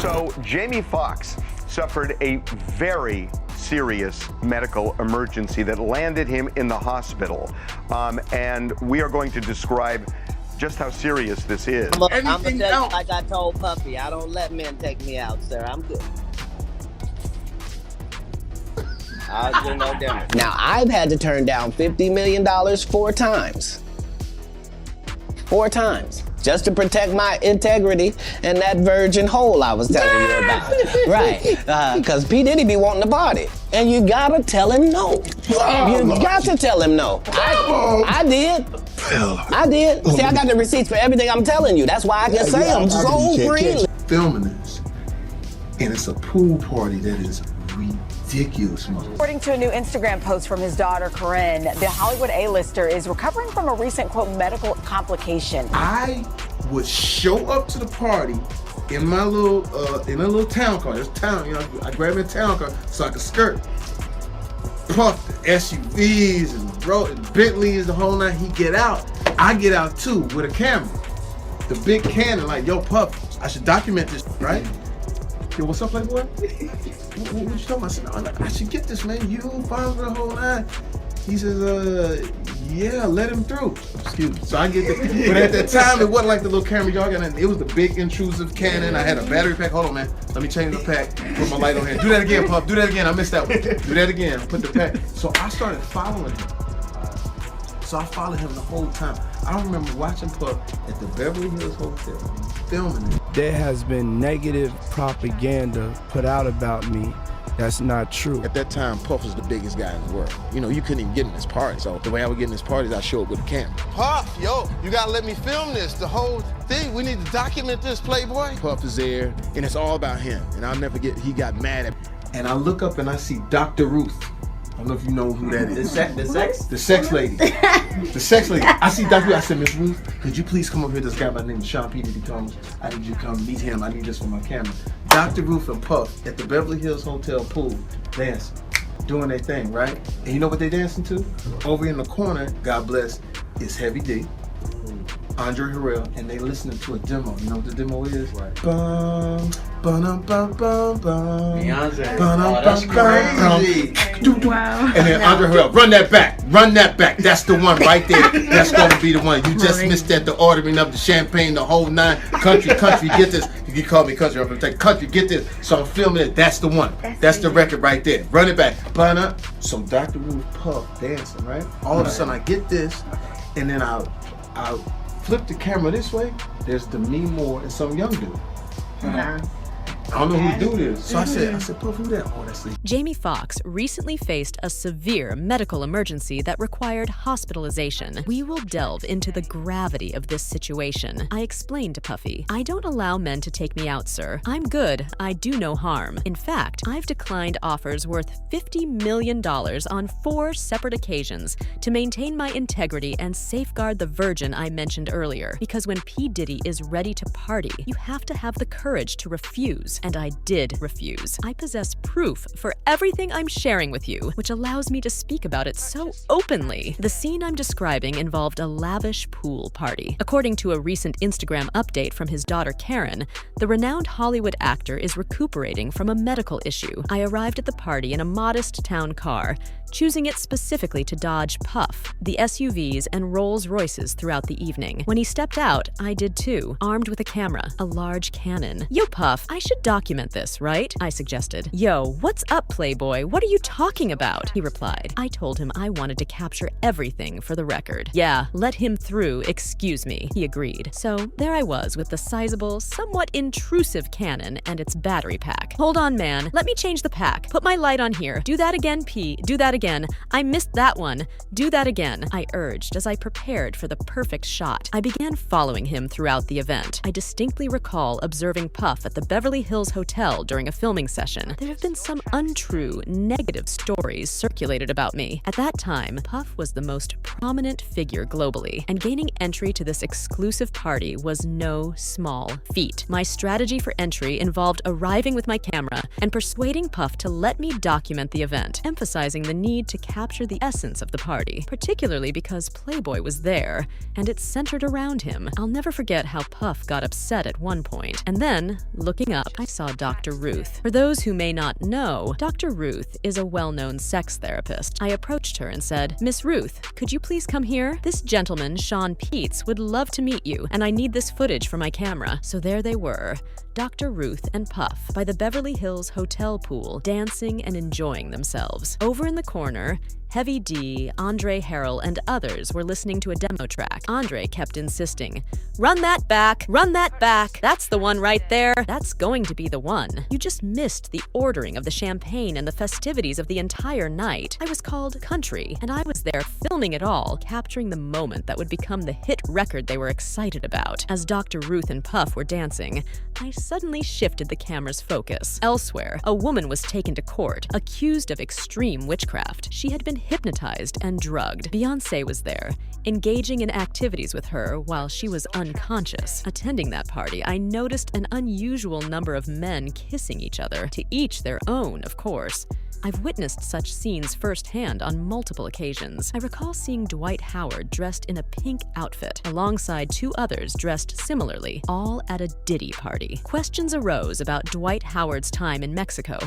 So Jamie Foxx suffered a very serious medical emergency that landed him in the hospital. And we are going to describe just how serious this is. I'm gonna tell you like I told Puffy, I don't let men take me out, sir. I'm good. I'll do no damage. Now, I've had to turn down $50 million 4 times. 4 times. Just to protect my integrity and that virgin hole I was telling you about. Right. Because P. Diddy be wanting to party. And you gotta tell him no. You got to tell him no. I did. I did. See, I got the receipts for everything I'm telling you. That's why I can say them so freely. Filming this, and it's a pool party that is ridiculous, man. According to a new Instagram post from his daughter, Corinne, the Hollywood A-lister is recovering from a recent, quote, medical complication. I would show up to the party in my little town car. There's town, you know, I grab my town car so I could skirt. Puff the SUVs and Bentleys, the whole night. He get out. I get out too with a camera. The big Canon, like, yo, Puff, I should document this, right? Yo, what's up, Playboy? What you talking about? I said, no, I should get this, man. You fine for the whole night. He says, yeah, let him through. Excuse me. So I get the, but at that time, it wasn't like the little camera y'all got. It was the big intrusive Canon. I had a battery pack. Hold on, man. Let me change the pack. Put my light on here. Do that again, Puff. Do that again. I missed that one. Do that again. Put the pack. So I started following him. So I followed him the whole time. I remember watching Puff at the Beverly Hills Hotel, filming it. There has been negative propaganda put out about me. That's not true. At that time, Puff was the biggest guy in the world. You know, you couldn't even get in this party. So the way I would get in this party is I show up with a camera. Puff, yo, you gotta let me film this, the whole thing. We need to document this, Playboy. Puff is there, and it's all about him. And I'll never forget, he got mad at me. And I look up and I see Dr. Ruth. I don't know if you know who that is. The sex lady. The sex lady. I see Dr. Ruth. I said, Miss Ruth, could you please come over here? This guy by the name of Sean P. Diddy comes. I need you to come meet him. I need this for my camera. Dr. Ruth and Puff at the Beverly Hills Hotel pool dancing, doing their thing, right? And you know what they dancing to? Over in the corner, God bless, is Heavy D, Andre Harrell, and they listening to a demo. You know what the demo is? Right. Bum, bum, bum, bum, bum. Beyonce. Oh, that's crazy. Wow. And then Andre Harrell, run that back. Run that back. That's the one right there. That's going to be the one. You just missed that, the ordering of the champagne, the whole 9. Country, get this. You call me country, I'm going to take country, get this. So I'm filming it. That's the one. That's the record right there. Run it back. So Dr. Ruth Puff dancing, right? All of a sudden I get this, and then I flip the camera this way. There's Demi Moore and some young dude. I don't know who dude is. So I said, Puff, who that? Oh, that's the... Jamie Foxx recently faced a severe medical emergency that required hospitalization. We will delve into the gravity of this situation. I explained to Puffy, I don't allow men to take me out, sir. I'm good. I do no harm. In fact, I've declined offers worth $50 million on 4 separate occasions to maintain my integrity and safeguard the virgin I mentioned earlier. Because when P. Diddy is ready to party, you have to have the courage to refuse. And I did refuse. I possess proof for everything I'm sharing with you, which allows me to speak about it so openly. The scene I'm describing involved a lavish pool party. According to a recent Instagram update from his daughter Karen, the renowned Hollywood actor is recuperating from a medical issue. I arrived at the party in a modest town car, choosing it specifically to dodge Puff, the SUVs, and Rolls Royces throughout the evening. When he stepped out, I did too, armed with a camera, a large Canon. Yo, Puff, I should document this, right? I suggested. Yo, what's up, Playboy? What are you talking about? He replied. I told him I wanted to capture everything for the record. Yeah, let him through, excuse me, he agreed. So there I was with the sizable, somewhat intrusive Canon and its battery pack. Hold on, man. Let me change the pack. Put my light on here. Do that again, P. Do that again. I missed that one. Do that again, I urged as I prepared for the perfect shot. I began following him throughout the event. I distinctly recall observing Puff at the Beverly Hills Hotel during a filming session. There have been some untrue, negative stories circulated about me. At that time, Puff was the most prominent figure globally, and gaining entry to this exclusive party was no small feat. My strategy for entry involved arriving with my camera and persuading Puff to let me document the event, emphasizing the need to capture the essence of the party, particularly because Playboy was there, and it centered around him. I'll never forget how Puff got upset at one point, and then, looking up, I saw Dr. Ruth. For those who may not know, Dr. Ruth is a well-known sex therapist. I approached her and said, "Miss Ruth, could you please come here? This gentleman, Sean Peets, would love to meet you, and I need this footage for my camera." So there they were, Dr. Ruth and Puff, by the Beverly Hills hotel pool, dancing and enjoying themselves. Over in the corner, Heavy D, Andre Harrell, and others were listening to a demo track. Andre kept insisting, "Run that back, run that back. That's the one right there. That's going to be the one." You just missed the ordering of the champagne and the festivities of the entire night. I was called country, and I was there filming it all, capturing the moment that would become the hit record they were excited about. As Dr. Ruth and Puff were dancing, I suddenly shifted the camera's focus. Elsewhere, a woman was taken to court, accused of extreme witchcraft. She had been hypnotized and drugged. Beyoncé was there, engaging in activities with her while she was unconscious. Attending that party, I noticed an unusual number of men kissing each other, to each their own, of course. I've witnessed such scenes firsthand on multiple occasions. I recall seeing Dwight Howard dressed in a pink outfit, alongside two others dressed similarly, all at a Diddy party. Questions arose about Dwight Howard's time in Mexico,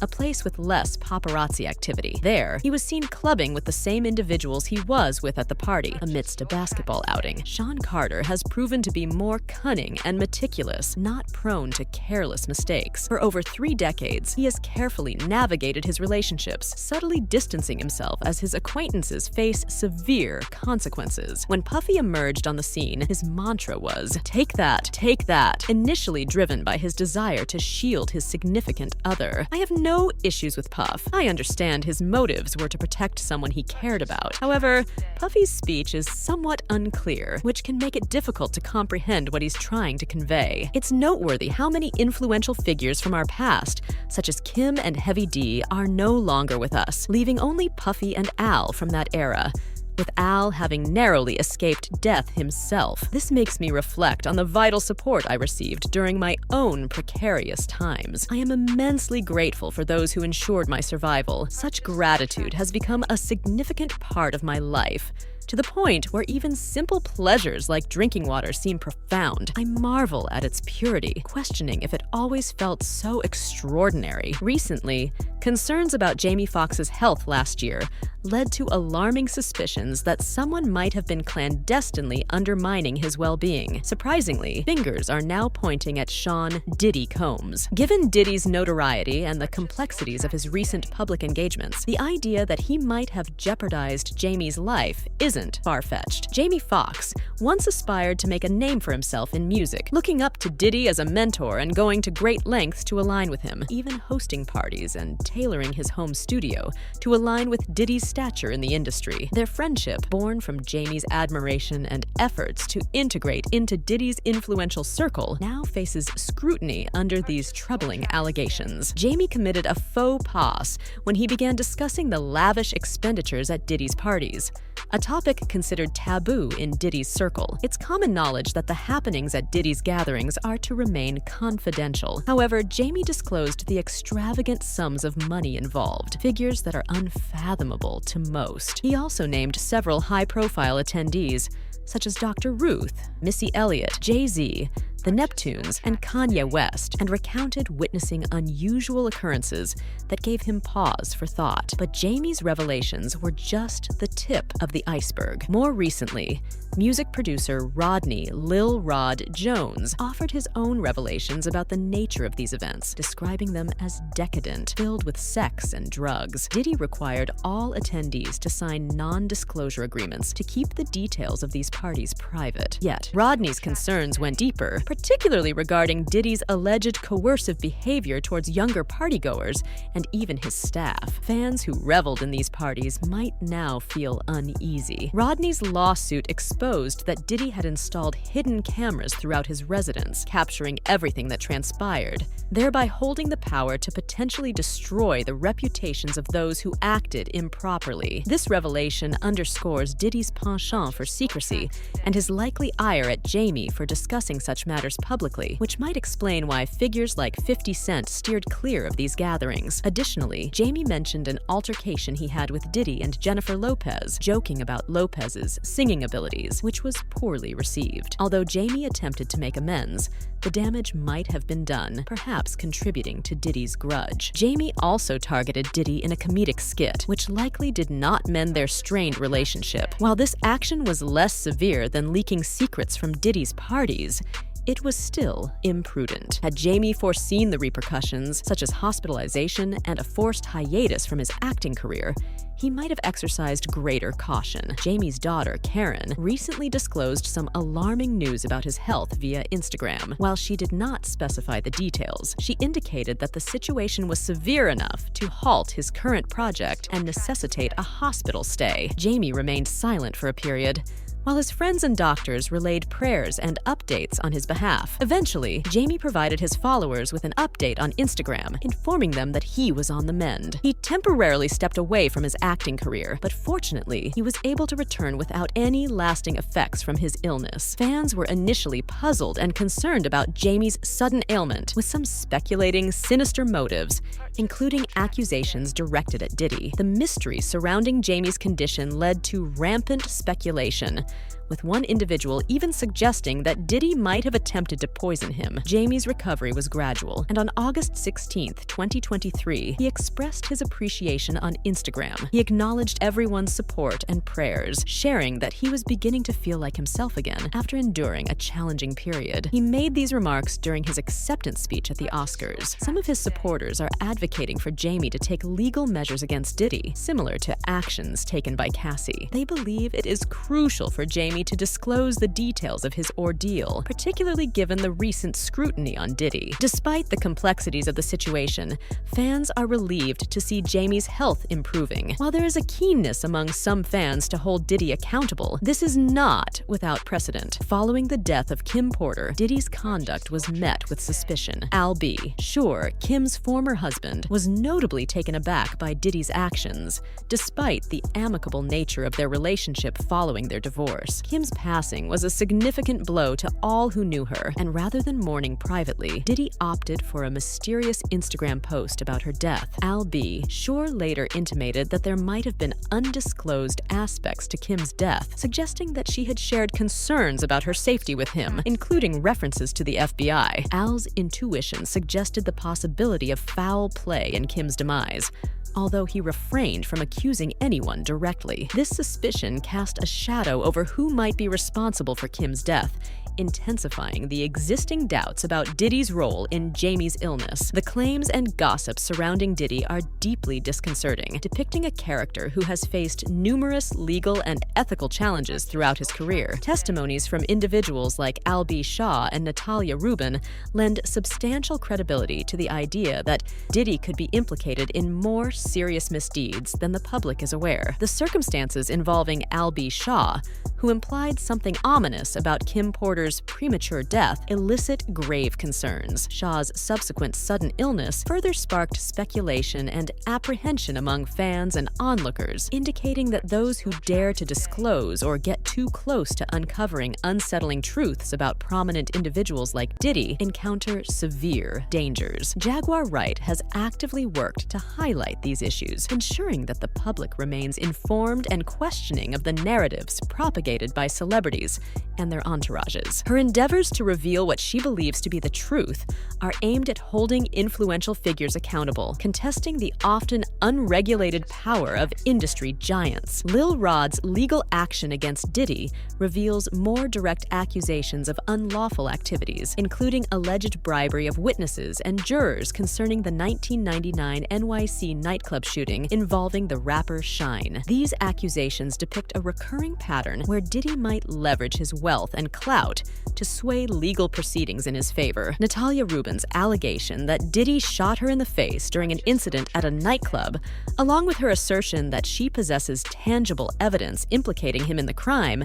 a place with less paparazzi activity. There, he was seen clubbing with the same individuals he was with at the party, amidst a basketball outing. Sean Carter has proven to be more cunning and meticulous, not prone to careless mistakes. For over 3 decades, he has carefully navigated his relationships, subtly distancing himself as his acquaintances face severe consequences. When Puffy emerged on the scene, his mantra was, "Take that, take that," initially driven by his desire to shield his significant other. I have no issues with Puff. I understand his motives were to protect someone he cared about. However, Puffy's speech is somewhat unclear, which can make it difficult to comprehend what he's trying to convey. It's noteworthy how many influential figures from our past, such as Kim and Heavy D, are no longer with us, leaving only Puffy and Al from that era, with Al having narrowly escaped death himself. This makes me reflect on the vital support I received during my own precarious times. I am immensely grateful for those who ensured my survival. Such gratitude has become a significant part of my life, to the point where even simple pleasures like drinking water seem profound. I marvel at its purity, questioning if it always felt so extraordinary. Recently, concerns about Jamie Foxx's health last year led to alarming suspicions that someone might have been clandestinely undermining his well-being. Surprisingly, fingers are now pointing at Sean Diddy Combs. Given Diddy's notoriety and the complexities of his recent public engagements, the idea that he might have jeopardized Jamie's life isn't far-fetched. Jamie Foxx once aspired to make a name for himself in music, looking up to Diddy as a mentor and going to great lengths to align with him, even hosting parties and tailoring his home studio to align with Diddy's stature in the industry. Their friendship, born from Jamie's admiration and efforts to integrate into Diddy's influential circle, now faces scrutiny under these troubling allegations. Jamie committed a faux pas when he began discussing the lavish expenditures at Diddy's parties, a topic considered taboo in Diddy's circle. It's common knowledge that the happenings at Diddy's gatherings are to remain confidential. However, Jamie disclosed the extravagant sums of money involved, figures that are unfathomable to most. He also named several high-profile attendees, such as Dr. Ruth, Missy Elliott, Jay-Z, the Neptunes, and Kanye West, and recounted witnessing unusual occurrences that gave him pause for thought. But Jamie's revelations were just the tip of the iceberg. More recently, music producer Rodney Lil Rod Jones offered his own revelations about the nature of these events, describing them as decadent, filled with sex and drugs. Diddy required all attendees to sign non-disclosure agreements to keep the details of these parties private. Yet, Rodney's concerns went deeper, particularly regarding Diddy's alleged coercive behavior towards younger partygoers and even his staff. Fans who reveled in these parties might now feel uneasy. Rodney's lawsuit exposed that Diddy had installed hidden cameras throughout his residence, capturing everything that transpired, thereby holding the power to potentially destroy the reputations of those who acted improperly. This revelation underscores Diddy's penchant for secrecy and his likely ire at Jamie for discussing such matters matters publicly, which might explain why figures like 50 Cent steered clear of these gatherings. Additionally, Jamie mentioned an altercation he had with Diddy and Jennifer Lopez, joking about Lopez's singing abilities, which was poorly received. Although Jamie attempted to make amends, the damage might have been done, perhaps contributing to Diddy's grudge. Jamie also targeted Diddy in a comedic skit, which likely did not mend their strained relationship. While this action was less severe than leaking secrets from Diddy's parties, it was still imprudent. Had Jamie foreseen the repercussions, such as hospitalization and a forced hiatus from his acting career, he might have exercised greater caution. Jamie's daughter, Karen, recently disclosed some alarming news about his health via Instagram. While she did not specify the details, she indicated that the situation was severe enough to halt his current project and necessitate a hospital stay. Jamie remained silent for a period, while his friends and doctors relayed prayers and updates on his behalf. Eventually, Jamie provided his followers with an update on Instagram, informing them that he was on the mend. He temporarily stepped away from his acting career, but fortunately, he was able to return without any lasting effects from his illness. Fans were initially puzzled and concerned about Jamie's sudden ailment, with some speculating sinister motives, including accusations directed at Diddy. The mystery surrounding Jamie's condition led to rampant speculation, with one individual even suggesting that Diddy might have attempted to poison him. Jamie's recovery was gradual, and on August 16, 2023, he expressed his appreciation on Instagram. He acknowledged everyone's support and prayers, sharing that he was beginning to feel like himself again after enduring a challenging period. He made these remarks during his acceptance speech at the Oscars. Some of his supporters are advocating for Jamie to take legal measures against Diddy, similar to actions taken by Cassie. They believe it is crucial for Jamie to disclose the details of his ordeal, particularly given the recent scrutiny on Diddy. Despite the complexities of the situation, fans are relieved to see Jamie's health improving. While there is a keenness among some fans to hold Diddy accountable, this is not without precedent. Following the death of Kim Porter, Diddy's conduct was met with suspicion. Al B, sure, Kim's former husband, was notably taken aback by Diddy's actions, despite the amicable nature of their relationship following their divorce. Kim's passing was a significant blow to all who knew her, and rather than mourning privately, Diddy opted for a mysterious Instagram post about her death. Al B, sure, later intimated that there might have been undisclosed aspects to Kim's death, suggesting that she had shared concerns about her safety with him, including references to the FBI. Al's intuition suggested the possibility of foul play in Kim's demise, although he refrained from accusing anyone directly. This suspicion cast a shadow over who might be responsible for Kim's death, intensifying the existing doubts about Diddy's role in Jamie's illness. The claims and gossip surrounding Diddy are deeply disconcerting, depicting a character who has faced numerous legal and ethical challenges throughout his career. Testimonies from individuals like Al B. Shaw and Natalia Rubin lend substantial credibility to the idea that Diddy could be implicated in more serious misdeeds than the public is aware. The circumstances involving Al B. Shaw, who implied something ominous about Kim Porter's premature death, elicit grave concerns. Shaw's subsequent sudden illness further sparked speculation and apprehension among fans and onlookers, indicating that those who dare to disclose or get too close to uncovering unsettling truths about prominent individuals like Diddy encounter severe dangers. Jaguar Wright has actively worked to highlight these issues, ensuring that the public remains informed and questioning of the narratives propagated by celebrities and their entourages. Her endeavors to reveal what she believes to be the truth are aimed at holding influential figures accountable, contesting the often unregulated power of industry giants. Lil Rod's legal action against Diddy reveals more direct accusations of unlawful activities, including alleged bribery of witnesses and jurors concerning the 1999 NYC nightclub shooting involving the rapper Shine. These accusations depict a recurring pattern where Diddy might leverage his wealth and clout to sway legal proceedings in his favor. Natalia Rubin's allegation that Diddy shot her in the face during an incident at a nightclub, along with her assertion that she possesses tangible evidence implicating him in the crime,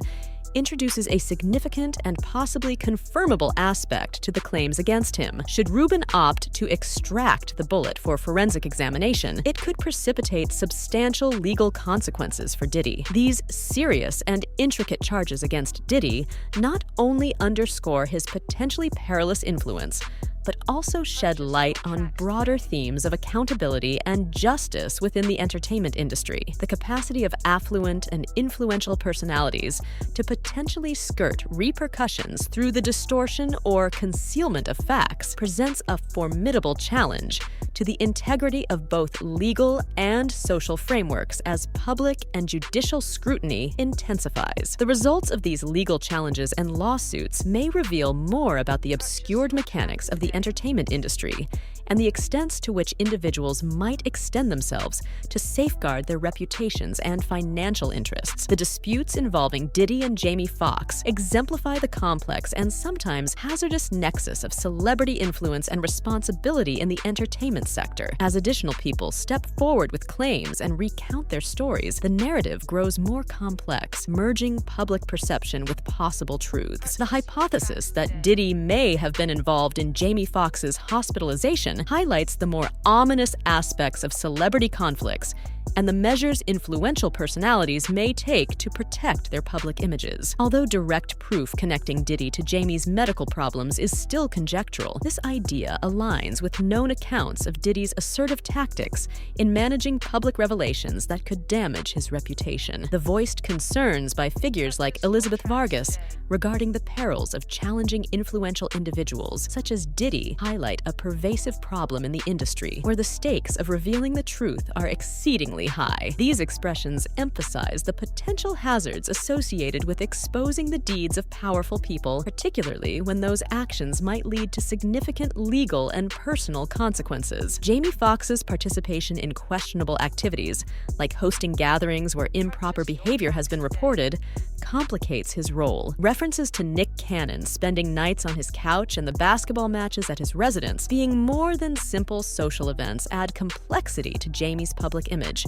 introduces a significant and possibly confirmable aspect to the claims against him. Should Rubin opt to extract the bullet for forensic examination, it could precipitate substantial legal consequences for Diddy. These serious and intricate charges against Diddy not only underscore his potentially perilous influence, but also shed light on broader themes of accountability and justice within the entertainment industry. The capacity of affluent and influential personalities to potentially skirt repercussions through the distortion or concealment of facts presents a formidable challenge to the integrity of both legal and social frameworks as public and judicial scrutiny intensifies. The results of these legal challenges and lawsuits may reveal more about the obscured mechanics of the entertainment industry and the extents to which individuals might extend themselves to safeguard their reputations and financial interests. The disputes involving Diddy and Jamie Foxx exemplify the complex and sometimes hazardous nexus of celebrity influence and responsibility in the entertainment sector. As additional people step forward with claims and recount their stories, the narrative grows more complex, merging public perception with possible truths. The hypothesis that Diddy may have been involved in Jamie Foxx's hospitalization highlights the more ominous aspects of celebrity conflicts and the measures influential personalities may take to protect their public images. Although direct proof connecting Diddy to Jamie's medical problems is still conjectural, this idea aligns with known accounts of Diddy's assertive tactics in managing public revelations that could damage his reputation. The voiced concerns by figures like Elizabeth Vargas regarding the perils of challenging influential individuals such as Diddy highlight a pervasive problem in the industry, where the stakes of revealing the truth are exceedingly high. These expressions emphasize the potential hazards associated with exposing the deeds of powerful people, particularly when those actions might lead to significant legal and personal consequences. Jamie Foxx's participation in questionable activities, like hosting gatherings where improper behavior has been reported, complicates his role. References to Nick Cannon spending nights on his couch and the basketball matches at his residence being more than simple social events add complexity to Jamie's public image,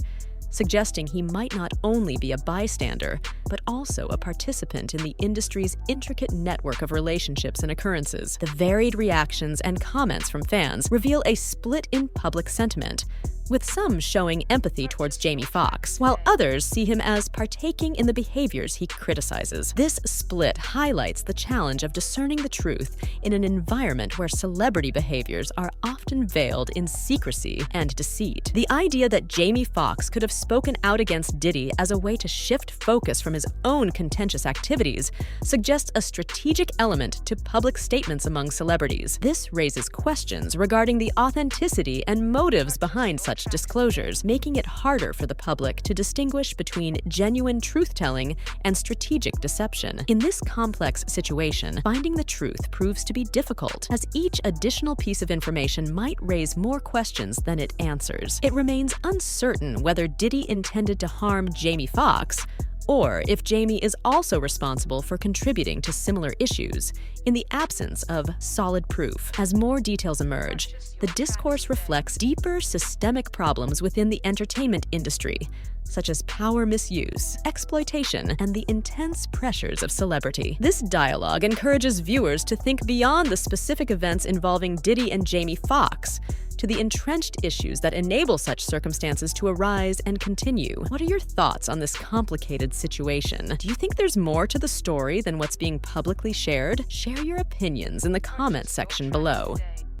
suggesting he might not only be a bystander, but also a participant in the industry's intricate network of relationships and occurrences. The varied reactions and comments from fans reveal a split in public sentiment, with some showing empathy towards Jamie Foxx, while others see him as partaking in the behaviors he criticizes. This split highlights the challenge of discerning the truth in an environment where celebrity behaviors are often veiled in secrecy and deceit. The idea that Jamie Foxx could have spoken out against Diddy as a way to shift focus from his own contentious activities suggests a strategic element to public statements among celebrities. This raises questions regarding the authenticity and motives behind such disclosures, making it harder for the public to distinguish between genuine truth-telling and strategic deception. In this complex situation, finding the truth proves to be difficult, as each additional piece of information might raise more questions than it answers. It remains uncertain whether Diddy intended to harm Jamie Foxx, or if Jamie is also responsible for contributing to similar issues, in the absence of solid proof. As more details emerge, the discourse reflects deeper systemic problems within the entertainment industry, such as power misuse, exploitation, and the intense pressures of celebrity. This dialogue encourages viewers to think beyond the specific events involving Diddy and Jamie Foxx to the entrenched issues that enable such circumstances to arise and continue. What are your thoughts on this complicated situation? Do you think there's more to the story than what's being publicly shared? Share your opinions in the comments section below.